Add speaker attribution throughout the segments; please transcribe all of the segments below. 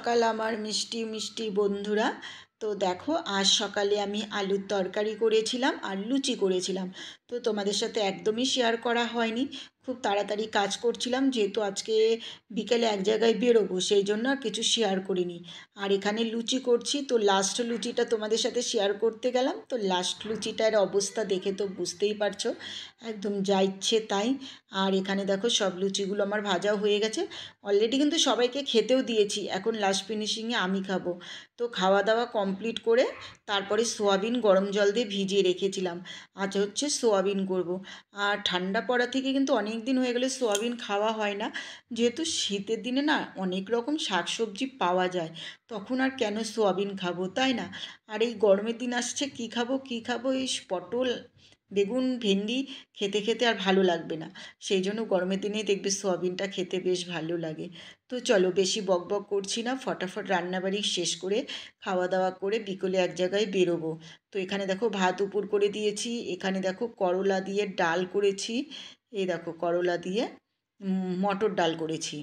Speaker 1: সকাল আমার মিষ্টি মিষ্টি বন্ধুরা। তো দেখো, আজ সকালে আমি আলুর তরকারি করেছিলাম আর লুচি করেছিলাম। তো তোমাদের সাথে একদমই শেয়ার করা হয়নি, খুব তাড়াতাড়ি কাজ করছিলাম, যেহেতু আজকে বিকেলে এক জায়গায় বেরোবো, সেই জন্য আর কিছু শেয়ার করিনি। আর এখানে লুচি করছি, তো লাস্ট লুচিটা তোমাদের সাথে শেয়ার করতে গেলাম, তো লাস্ট লুচিটার অবস্থা দেখে তো বুঝতেই পারছো, একদম যা ইচ্ছে তাই। আর এখানে দেখো, সব লুচিগুলো আমার ভাজাও হয়ে গেছে অলরেডি, কিন্তু সবাইকে খেতেও দিয়েছি। এখন লাস্ট ফিনিশিংয়ে আমি খাবো। তো খাওয়া দাওয়া কমপ্লিট করে তারপরে সোয়াবিন গরম জল দিয়ে ভিজিয়ে রেখেছিলাম। আজ হচ্ছে সোয়াবিন করব। আর ঠান্ডা পড়া থেকে কিন্তু অনেক দিন হয়ে গেলে সোয়াবিন খাওয়া হয় না, যেহেতু শীতের দিনে না অনেক রকম শাকসবজি পাওয়া যায়, তখন আর কেন সোয়াবিন খাবো, তাই না? আর এই গরমের দিন আসছে, কী খাবো কী খাবো, এই পটল বেগুন ভেন্ডি খেতে খেতে আর ভালো লাগবে না। সেই জন্য গরমের দিনেই দেখবে সোয়াবিনটা খেতে বেশ ভালো লাগে। তো চলো, বেশি বক বক করছি না, ফটাফট রান্নাবাড়ি শেষ করে খাওয়া দাওয়া করে বিকেলে এক জায়গায় বেরোবো। তো এখানে দেখো, ভাত উপর করে দিয়েছি, এখানে দেখো করলা দিয়ে ডাল করেছি, এই দেখো করলা দিয়ে মটর ডাল করেছি।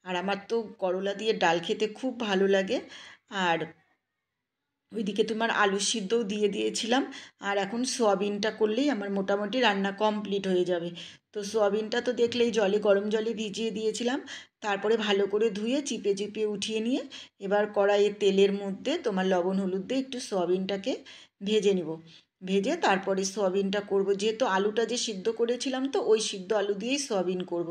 Speaker 1: আর আমার তো করলা দিয়ে ডাল খেতে খুব ভালো লাগে। আর ওইদিকে তোমার আলু সিদ্ধও দিয়ে দিয়েছিলাম। আর এখন সোয়াবিনটা করলেই আমার মোটামুটি রান্না কমপ্লিট হয়ে যাবে। তো সোয়াবিনটা তো দেখলেই গরম জলে ভিজিয়ে দিয়েছিলাম, তারপরে ভালো করে ধুয়ে চিপে চিপে উঠিয়ে নিয়ে এবার কড়াইয়ে তেলের মধ্যে তোমার লবণ হলুদ দিয়ে একটু সোয়াবিনটাকে ভেজে নিব। ভেজে তারপরে সোয়াবিনটা করব, যেহেতু আলুটা যে সিদ্ধ করেছিলাম, তো ওই সিদ্ধ আলু দিয়েই সোয়াবিন করব।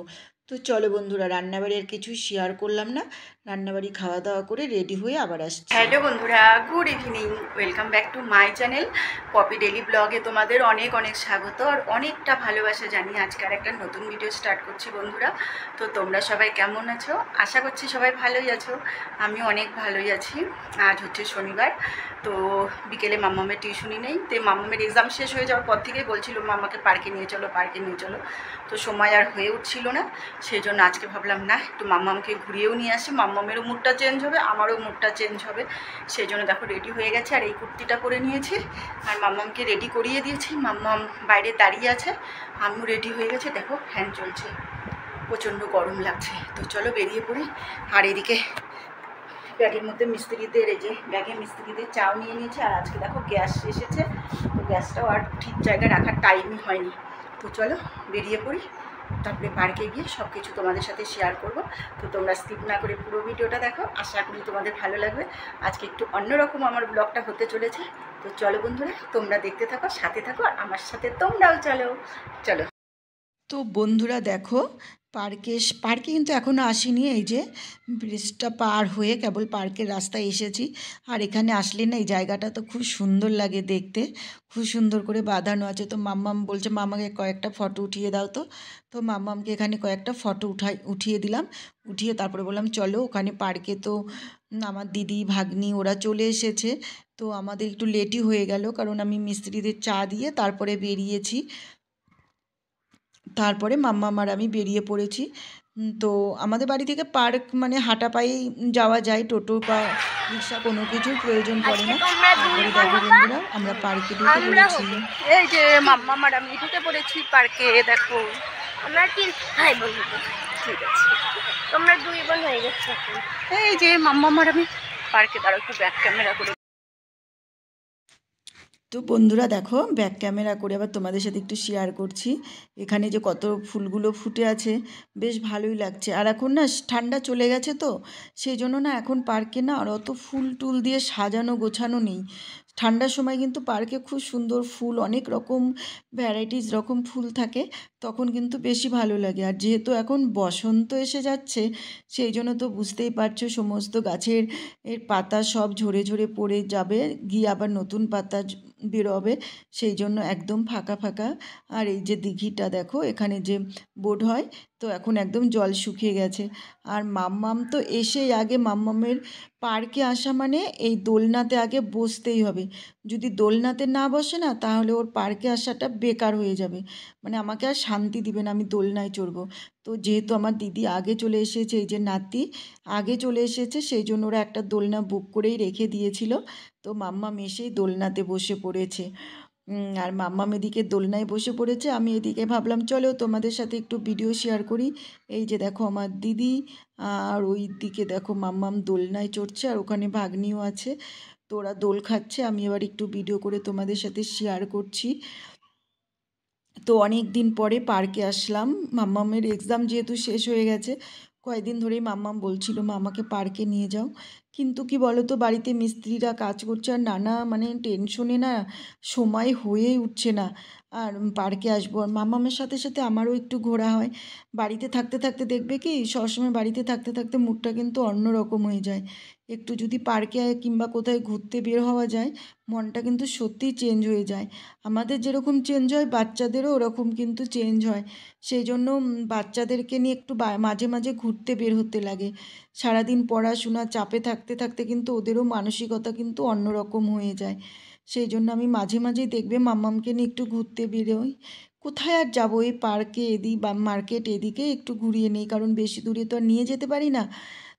Speaker 1: তো চলো বন্ধুরা, রান্নাবাড়ি আর কিছু শেয়ার করলাম না, রান্নাবাড়ি খাওয়া দাওয়া করে রেডি হয়ে আবার আসছি।
Speaker 2: হ্যালো বন্ধুরা, good evening, welcome back to my channel Popy daily ব্লগে। তোমাদের অনেক অনেক স্বাগত আর অনেকটা ভালোবাসা জানিয়ে আজকে আর একটা নতুন ভিডিও স্টার্ট করছি বন্ধুরা। তো তোমরা সবাই কেমন আছো? আশা করছি সবাই ভালোই আছো, আমি অনেক ভালোই আছি। আজ হচ্ছে শনিবার, তো বিকেলে মাম্মামের টিউশনই নেই, তো মাম্মামের এক্সাম শেষ হয়ে যাওয়ার পর থেকেই বলছিল মাম্মাকে পার্কে নিয়ে চলো পার্কে নিয়ে চলো, তো সময় আর হয়ে উঠছিল না। সেই জন্য আজকে ভাবলাম না, একটু মাম্মামকে ঘুরিয়েও নিয়ে আসি, মাম্মামেরও মুডটা চেঞ্জ হবে, আমারও মুডটা চেঞ্জ হবে। সেই জন্য দেখো রেডি হয়ে গেছে, আর এই কুর্তিটা পরে নিয়েছি, আর মাম্মামকে রেডি করিয়ে দিয়েছি। মাম্মাম বাইরে দাঁড়িয়ে আছে, আমিও রেডি হয়ে গেছে। দেখো ফ্যান চলছে, প্রচণ্ড গরম লাগছে। তো চলো বেরিয়ে পড়ি। আর এদিকে ব্যাগের মধ্যে মিস্ত্রিদের, এই যে ব্যাগে মিস্ত্রিদের চাও নিয়ে নিয়েছে। আর আজকে দেখো গ্যাস এসেছে, তো গ্যাসটাও আর ঠিক জায়গায় রাখার টাইমই হয়নি। তো চলো বেরিয়ে পড়ি, তারপরে পার্কে গিয়ে সব কিছু তোমাদের সাথে শেয়ার করব। তো তোমরা স্কিপ না করে পুরো ভিডিওটা দেখো, আশা করি তোমাদের ভালো লাগবে। আজকে একটু অন্যরকম আমার ব্লগটা হতে চলেছে। তো চলো বন্ধুরা, তোমরা দেখতে থাকো, সাথে থাকো, আর আমার সাথে তোমরাও চলো। চলো।
Speaker 1: তো বন্ধুরা দেখো, পার্কে কিন্তু এখনও আসিনি, এই যে ব্রিজটা পার হয়ে কেবল পার্কের রাস্তায় এসেছি। আর এখানে আসলে না, এই জায়গাটা তো খুব সুন্দর লাগে দেখতে, খুব সুন্দর করে বাঁধানো আছে। তো মাম্মাম বলছে মামাকে কয়েকটা ফটো উঠিয়ে দাও। তো মাম্মামকে এখানে কয়েকটা ফটো উঠিয়ে দিলাম। উঠিয়ে তারপরে বললাম চলো ওখানে পার্কে। তো আমার দিদি ভাগ্নি ওরা চলে এসেছে। তো আমাদের একটু লেটই হয়ে গেল, কারণ আমি মিস্ত্রিদের চা দিয়ে তারপরে বেরিয়েছি। তারপরে মাম্মাম আর আমি বেরিয়ে পড়েছি। তো আমাদের বাড়ি থেকে পার্ক মানে হাঁটা পায়েই যাওয়া যায়, টোটো বা রিক্সা কোনো কিছুর প্রয়োজন পড়ে না। তারপরে দেখো বন্ধুরা, আমরা পার্কে ঢুকে পড়েছি।
Speaker 2: এই যে মাম্মাম আর আমি ঢুকে পড়েছি পার্কে, দেখো
Speaker 3: আমরা তিন ভাই বোন হবো।
Speaker 2: ঠিক আছে।
Speaker 3: তোমরা দুই বোন হয়ে গেছো এখন।
Speaker 2: এই যে মাম্মাম আর আমি পার্কে, দাঁড়াও একটু ব্যাক ক্যামেরা করে।
Speaker 1: তো বন্ধুরা দেখো, ব্যাক ক্যামেরা করে আবার তোমাদের সাথে একটু শেয়ার করছি। এখানে যে কত ফুলগুলো ফুটে আছে, বেশ ভালোই লাগছে। আর এখন না ঠান্ডা চলে গেছে, তো সেই জন্য না এখন পার্কে না আর অত ফুল টুল দিয়ে সাজানো গোছানো নেই। ঠান্ডার সময় কিন্তু পার্কে খুব সুন্দর ফুল, অনেক রকম ভ্যারাইটিস রকম ফুল থাকে, তখন কিন্তু বেশি ভালো লাগে। আর যেহেতু এখন বসন্ত এসে যাচ্ছে, সেই জন্য তো বুঝতেই পারছো, সমস্ত গাছের পাতা সব ঝরে ঝরে পড়ে যাবে, গিয়ে আবার নতুন পাতা বেরোবে, সেই জন্য একদম ফাঁকা ফাঁকা। আর এই যে দিঘিটা দেখো, এখানে যে বোট হয়, তো এখন একদম জল শুকিয়ে গেছে। আর মাম্মাম তো এসেই আগে, মাম্মামের পার্কে আসা মানে এই দোলনাতে আগে বসতেই হবে। যদি দোলনাতে না বসে না, তাহলে ওর পার্কে আসাটা বেকার হয়ে যাবে, মানে আমাকে আর শান্তি দিবে না, আমি দোলনায় চড়বো। তো যেহেতু আমার দিদি আগে চলে এসেছে, এই যে নাতি আগে চলে এসেছে, সেই জন্য ওরা একটা দোলনা বুক করেই রেখে দিয়েছিল। তো মাম্মাম এসেই দোলনাতে বসে পড়েছে। আর মাম্মাম এদিকে দোলনায় বসে পড়েছে, আমি এদিকে ভাবলাম চলো তোমাদের সাথে একটু ভিডিও শেয়ার করি। এই যে দেখো আমার দিদি, আর ওই দিকে দেখো মাম্মাম দোলনায় চড়ছে, আর ওখানে ভাগ্নিও আছে। তো ওরা দোল খাচ্ছে, আমি এবার একটু ভিডিও করে তোমাদের সাথে শেয়ার করছি। তো অনেক দিন পরে পার্কে আসলাম, মাম্মামের এক্সাম যেহেতু শেষ হয়ে গেছে, কয়েকদিন ধরেই মাম্মাম বলছিল মা আমাকে পার্কে নিয়ে যাও। কিন্তু কি বলো তো, বাড়িতে মিস্ত্রিরা কাজ করছে আর নানা টেনশনে না সময় হয়েই উঠছে না। আর পার্কে আসবো, আর মাম্মামের সাথে সাথে আমারও একটু ঘোরা হয়। বাড়িতে থাকতে থাকতে দেখবে কি সবসময় বাড়িতে থাকতে থাকতে মুডটা কিন্তু অন্যরকম হয়ে যায়। একটু যদি পার্কে কিংবা কোথায় ঘুরতে বের হওয়া যায়, মনটা কিন্তু সত্যিই চেঞ্জ হয়ে যায়। আমাদের যেরকম চেঞ্জ হয় বাচ্চাদেরও ওরকম কিন্তু চেঞ্জ হয়। সেই জন্য বাচ্চাদেরকে নিয়ে একটু মাঝে মাঝে ঘুরতে বের হতে লাগে। সারাদিন পড়াশোনা চাপে থাকতে থাকতে কিন্তু ওদেরও মানসিকতা কিন্তু অন্যরকম হয়ে যায়। সেই জন্য আমি মাঝে মাঝেই দেখবে মাম্মামকে নিয়ে একটু ঘুরতে বেরোই। কোথায় আর যাবো, এই পার্কে এদিক বা মার্কেট এদিকে একটু ঘুরিয়ে নেই, কারণ বেশি দূরে তো আর নিয়ে যেতে পারি না।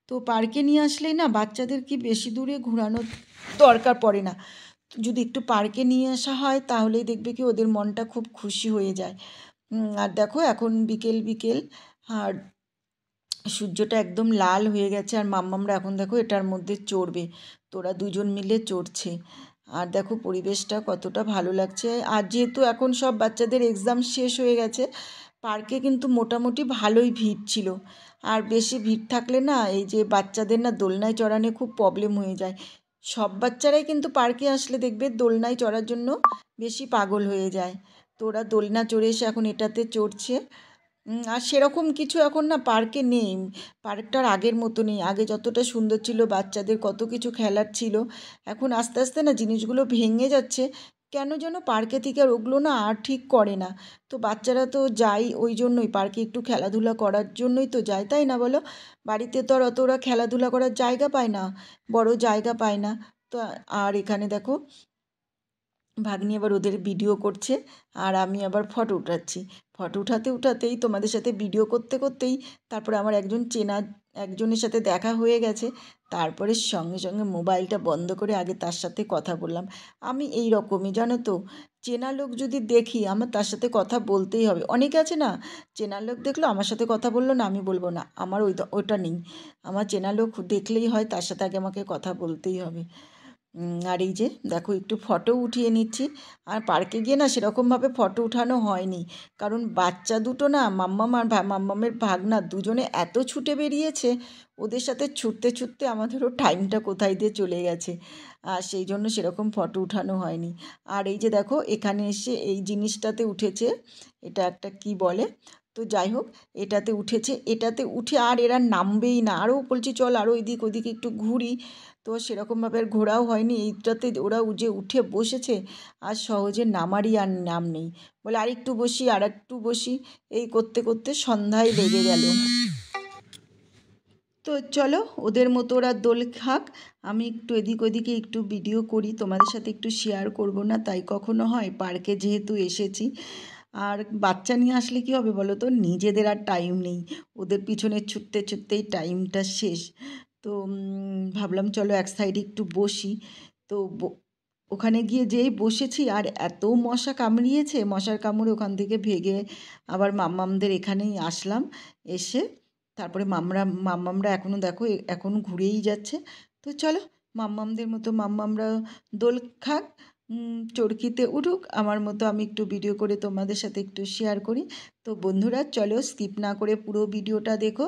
Speaker 1: তো পার্কে নিয়ে আসলেই না বাচ্চাদের কি বেশি দূরে ঘোরানোর দরকার পড়ে না। যদি একটু পার্কে নিয়ে আসা হয় তাহলেই দেখবে কি ওদের মনটা খুব খুশি হয়ে যায়। আর দেখো এখন বিকেল বিকেল, আর সূর্যটা একদম লাল হয়ে গেছে, আর মাম্মামরা এখন দেখো এটার মধ্যে চড়বে। তোরা দুজন মিলে চড়ছে। আর দেখো পরিবেশটা কতটা ভালো লাগছে। আর যেহেতু এখন সব বাচ্চাদের এক্সাম শেষ হয়ে গেছে, পার্কে কিন্তু মোটামুটি ভালোই ভিড় ছিল। আর বেশি ভিড় থাকলে না এই যে বাচ্চাদের না দোলনায় চড়ানো খুব প্রবলেম হয়ে যায়। সব বাচ্চারাই কিন্তু পার্কে আসলে দেখবে দোলনায় চড়ার জন্য বেশি পাগল হয়ে যায়। তো ওরা দোলনা চড়ে এসে এখন এটাতে চড়ছে। আর সেরকম কিছু এখন না পার্কে নেই। পার্কটা আর আগের মতো নেই। আগে যতটা সুন্দর ছিল, বাচ্চাদের কত কিছু খেলার ছিল, এখন আস্তে আস্তে না জিনিসগুলো ভেঙে যাচ্ছে। কেন যেন পার্কে থেকে আর ওগুলো না আর ঠিক করে না। তো বাচ্চারা তো যায় ওই জন্যই, পার্কে একটু খেলাধুলা করার জন্যই তো যায়, তাই না বলো? বাড়িতে তো আর অত ওরা খেলাধুলা করার জায়গা পায় না, বড় জায়গা পায় না। তো আর এখানে দেখো ভাগ্নি আবার ওদের ভিডিও করছে, আর আমি আবার ফটো উঠাচ্ছি। ফটো উঠাতে উঠাতেই তোমাদের সাথে ভিডিও করতে করতেই তারপরে আমার একজনের সাথে দেখা হয়ে গেছে। তারপরে সঙ্গে সঙ্গে মোবাইলটা বন্ধ করে আগে তার সাথে কথা বললাম। আমি এই রকমই জানো তো, চেনা লোক যদি দেখি আমার তার সাথে কথা বলতেই হবে। অনেকে আছে না, চেনা লোক দেখলো আমার সাথে কথা বললো না, আমি বলবো না, আমার ওটা নেই। আমার চেনা লোক দেখলেই হয় তার সাথে আগে আমাকে কথা বলতেই হবে। আর এই যে দেখো একটু ফটো উঠিয়ে নিচ্ছি। আর পার্কে গিয়ে না সেরকমভাবে ফটো উঠানো হয়নি, কারণ বাচ্চা দুটো না মাম্মাম আর মাম্মামের ভাগনা দুজনে এত ছুটে বেরিয়েছে, ওদের সাথে ছুটতে ছুটতে আমাদেরও টাইমটা কোথায় দিয়ে চলে গেছে। আর সেই জন্য সেরকম ফটো উঠানো হয়নি। আর এই যে দেখো এখানে এসে এই জিনিসটাতে উঠেছে, এটা একটা কি বলে, তো যাই হোক এটাতে উঠেছে। এটাতে উঠে আর এরা নামবেই না, আরও বলছি চল আরও এদিক ওদিকে একটু ঘুরি। তো সেরকমভাবে আর ঘোরাও হয়নি। এইটাতে ওরা যে উঠে বসেছে, আর সহজে নামারই আর নাম নেই। বলে আর একটু বসি আর একটু বসি, এই করতে করতে সন্ধ্যায় লেগে গেল। তো চলো ওদের মতো ওরা দোল খাক, আমি একটু এদিক ওদিকে একটু ভিডিও করি, তোমাদের সাথে একটু শেয়ার করব না তাই কখনো হয়? পার্কে যেহেতু এসেছি, আর বাচ্চা নিয়ে আসলে কী হবে বলো তো, নিজেদের আর টাইম নেই, ওদের পিছনে ছুটতে ছুটতেই টাইমটা শেষ। তো ভাবলাম চলো এক সাইডে একটু বসি। তো ওখানে গিয়ে যেই বসেছি আর এত মশা কামড়িয়েছে, মশার কামড়ে ওখান থেকে ভেগে আবার মাম্মামদের এখানেই আসলাম। এসে তারপরে মাম্মামরা এখনও দেখো এখনও ঘুরেই যাচ্ছে। তো চলো মাম্মামদের মতো মাম্মামরা দোল খাক, চরকিতে উঠুক, আমার মতো আমি একটু ভিডিও করে তোমাদের সাথে একটু শেয়ার করি। তো বন্ধুরা চলো স্কিপ না করে পুরো ভিডিওটা দেখো।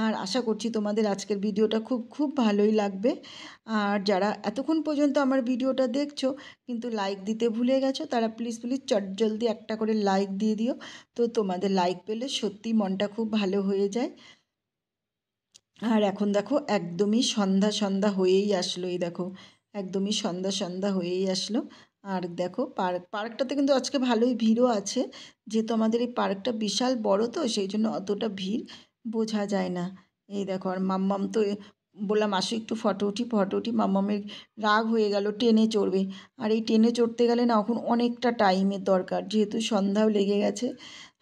Speaker 1: আর আশা করছি তোমাদের আজকের ভিডিওটা খুব খুব ভালোই লাগবে। আর যারা এতক্ষণ পর্যন্ত আমার ভিডিওটা দেখছো কিন্তু লাইক দিতে ভুলে গেছো, তারা প্লিজ প্লিজ চটজলদি একটা করে লাইক দিয়ে দিও। তো তোমাদের লাইক পেলে সত্যি মনটা খুব ভালো হয়ে যায়। আর এখন দেখো একদমই সন্ধ্যা সন্ধ্যা হয়েই আসলো, এই দেখো একদমই সন্ধ্যা সন্ধ্যা হয়েই আসলো। আর দেখো পার্কটাতে কিন্তু আজকে ভালোই ভিড়ও আছে, যেহেতু আমাদের এই পার্কটা বিশাল বড়, তো সেই জন্য অতটা ভিড় বোঝা যায় না। এই দেখো আর মাম্মাম তো বললাম আসো একটু ফটো উঠি, মাম্মামের রাগ হয়ে গেল, টেনে চড়বে। আর এই টেনে চড়তে গেলে না এখন অনেকটা টাইমের দরকার, যেহেতু সন্ধ্যাও লেগে গেছে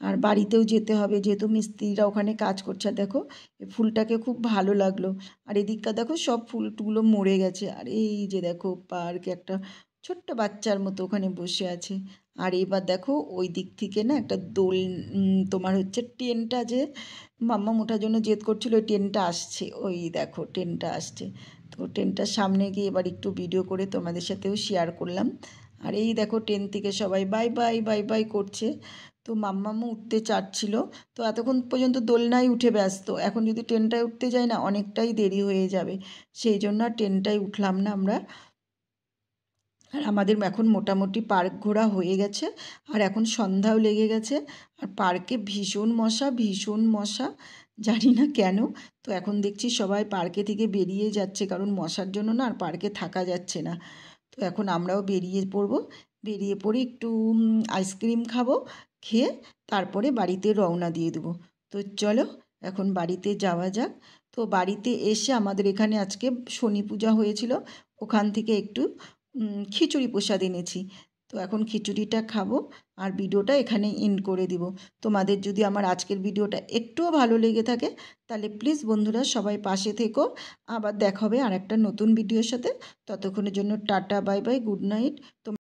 Speaker 1: আর বাড়িতেও যেতে হবে, যেহেতু মিস্ত্রিরা ওখানে কাজ করছে। আর দেখো এই ফুলটাকে খুব ভালো লাগলো। আর এদিকটা দেখো সব ফুলগুলো মরে গেছে। আর এই যে দেখো পার্কে একটা ছোট্ট বাচ্চার মতো ওখানে বসে আছে। আর এবার দেখো ওই দিক থেকে না একটা দোল তোমার হচ্ছে ট্রেনটা যে মাম্মাম ওঠার জন্য জেদ করছিল, ওই ট্রেনটা আসছে, ওই দেখো ট্রেনটা আসছে। তো ট্রেনটার সামনে গিয়ে এবার একটু ভিডিও করে তোমাদের সাথেও শেয়ার করলাম। আর এই দেখো ট্রেন থেকে সবাই বাই বাই বাই বাই করছে। তো মাম্মামও উঠতে চাচ্ছিল, তো এতক্ষণ পর্যন্ত দোলনায় উঠে ব্যস্ত, এখন যদি ট্রেনটায় উঠতে যাই না অনেকটাই দেরি হয়ে যাবে, সেই জন্য আর ট্রেনটায় উঠলাম না আমরা। আর আমাদের এখন মোটামুটি পার্ক ঘোরা হয়ে গেছে, আর এখন সন্ধ্যাও লেগে গেছে। আর পার্কে ভীষণ মশা, ভীষণ মশা, জানি না কেন। তো এখন দেখছি সবাই পার্কে থেকে বেরিয়ে যাচ্ছে, কারণ মশার জন্য না আর পার্কে থাকা যাচ্ছে না। তো এখন আমরাও বেরিয়ে পড়বো, বেরিয়ে পড়ে একটু আইসক্রিম খাবো, খেয়ে তারপরে বাড়িতে রওনা দিয়ে দেবো। তো চলো এখন বাড়িতে যাওয়া যাক। তো বাড়িতে এসে আমাদের এখানে আজকে শনি পূজা হয়েছিল, ওখান থেকে একটু খিচুড়ি প্রসাদ এনেছি। তো এখন খিচুড়িটা খাবো আর ভিডিওটা এখানে এন্ড করে দিব। তোমাদের যদি আমার আজকের ভিডিওটা একটুও ভালো লেগে থাকে তাহলে প্লিজ বন্ধুরা সবাই পাশে থেকো। আবার দেখা হবে আর একটা নতুন ভিডিওর সাথে। ততক্ষণের জন্য tata, bye bye, good night.